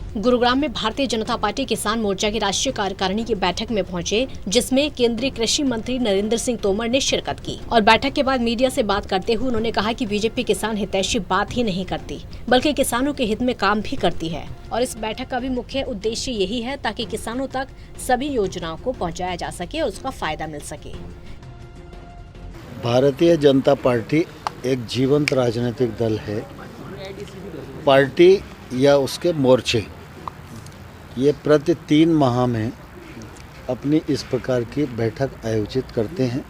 गुरुग्राम में भारतीय जनता पार्टी किसान मोर्चा की राष्ट्रीय कार्यकारिणी की बैठक में पहुंचे, जिसमें केंद्रीय कृषि मंत्री नरेंद्र सिंह तोमर ने शिरकत की। और बैठक के बाद मीडिया से बात करते हुए उन्होंने कहा कि बीजेपी किसान हितैषी बात ही नहीं करती, बल्कि किसानों के हित में काम भी करती है। और इस बैठक का भी मुख्य उद्देश्य यही है ताकि किसानों तक सभी योजनाओं को पहुँचाया जा सके और उसका फायदा मिल सके। भारतीय जनता पार्टी एक जीवंत राजनीतिक दल है। पार्टी या उसके मोर्चे ये प्रति 3 माह में अपनी इस प्रकार की बैठक आयोजित करते हैं।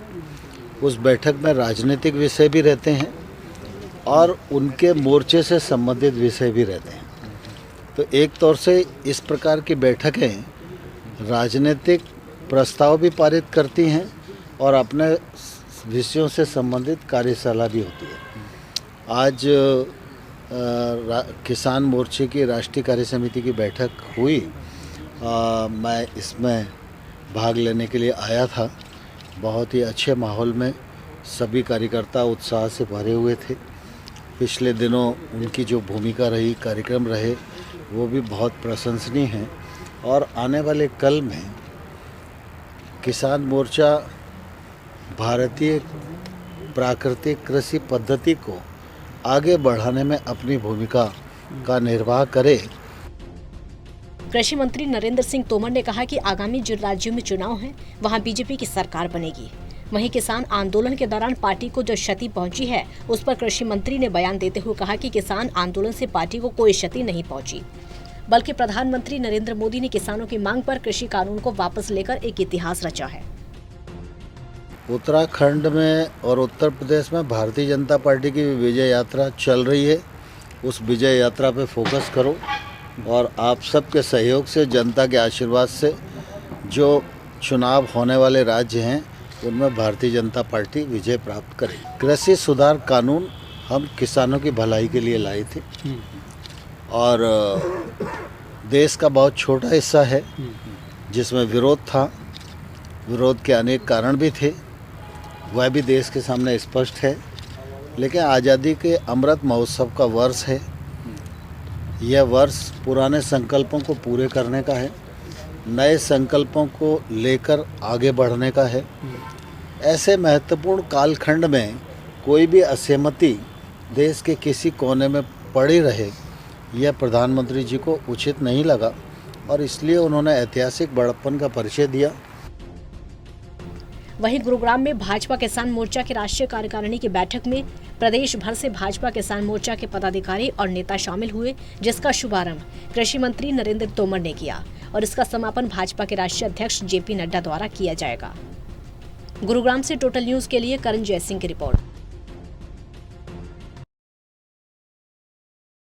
उस बैठक में राजनीतिक विषय भी रहते हैं और उनके मोर्चे से संबंधित विषय भी रहते हैं। तो एक तौर से इस प्रकार की बैठकें राजनीतिक प्रस्ताव भी पारित करती हैं और अपने विषयों से संबंधित कार्यशाला भी होती है। आज किसान मोर्चे की राष्ट्रीय कार्य समिति की बैठक हुई। मैं इसमें भाग लेने के लिए आया था। बहुत ही अच्छे माहौल में सभी कार्यकर्ता उत्साह से भरे हुए थे। पिछले दिनों उनकी जो भूमिका रही, कार्यक्रम रहे, वो भी बहुत प्रशंसनीय हैं। और आने वाले कल में किसान मोर्चा भारतीय प्राकृतिक कृषि पद्धति को आगे बढ़ाने में अपनी भूमिका का निर्वाह करे। कृषि मंत्री नरेंद्र सिंह तोमर ने कहा कि आगामी जिन राज्यों में चुनाव हैं, वहां बीजेपी की सरकार बनेगी। वहीं किसान आंदोलन के दौरान पार्टी को जो क्षति पहुंची है, उस पर कृषि मंत्री ने बयान देते हुए कहा कि किसान आंदोलन से पार्टी को कोई क्षति नहीं पहुंची, बल्कि प्रधानमंत्री नरेंद्र मोदी ने किसानों की मांग पर कृषि कानून को वापस लेकर एक इतिहास रचा है। उत्तराखंड में और उत्तर प्रदेश में भारतीय जनता पार्टी की विजय यात्रा चल रही है। उस विजय यात्रा पे फोकस करो और आप सबके सहयोग से, जनता के आशीर्वाद से जो चुनाव होने वाले राज्य हैं उनमें भारतीय जनता पार्टी विजय प्राप्त करे। कृषि सुधार कानून हम किसानों की भलाई के लिए लाए थे और देश का बहुत छोटा हिस्सा है जिसमें विरोध था। विरोध के अनेक कारण भी थे, वह भी देश के सामने स्पष्ट है। लेकिन आज़ादी के अमृत महोत्सव का वर्ष है। यह वर्ष पुराने संकल्पों को पूरे करने का है, नए संकल्पों को लेकर आगे बढ़ने का है। ऐसे महत्वपूर्ण कालखंड में कोई भी असहमति देश के किसी कोने में पड़ी रहे, यह प्रधानमंत्री जी को उचित नहीं लगा और इसलिए उन्होंने ऐतिहासिक बड़प्पन का परिचय दिया। वहीं गुरुग्राम में भाजपा किसान मोर्चा की राष्ट्रीय कार्यकारिणी की बैठक में प्रदेश भर से भाजपा किसान मोर्चा के पदाधिकारी और नेता शामिल हुए, जिसका शुभारंभ कृषि मंत्री नरेंद्र तोमर ने किया और इसका समापन भाजपा के राष्ट्रीय अध्यक्ष जेपी नड्डा द्वारा किया जाएगा। गुरुग्राम से टोटल न्यूज के लिए करण जय सिंह की रिपोर्ट।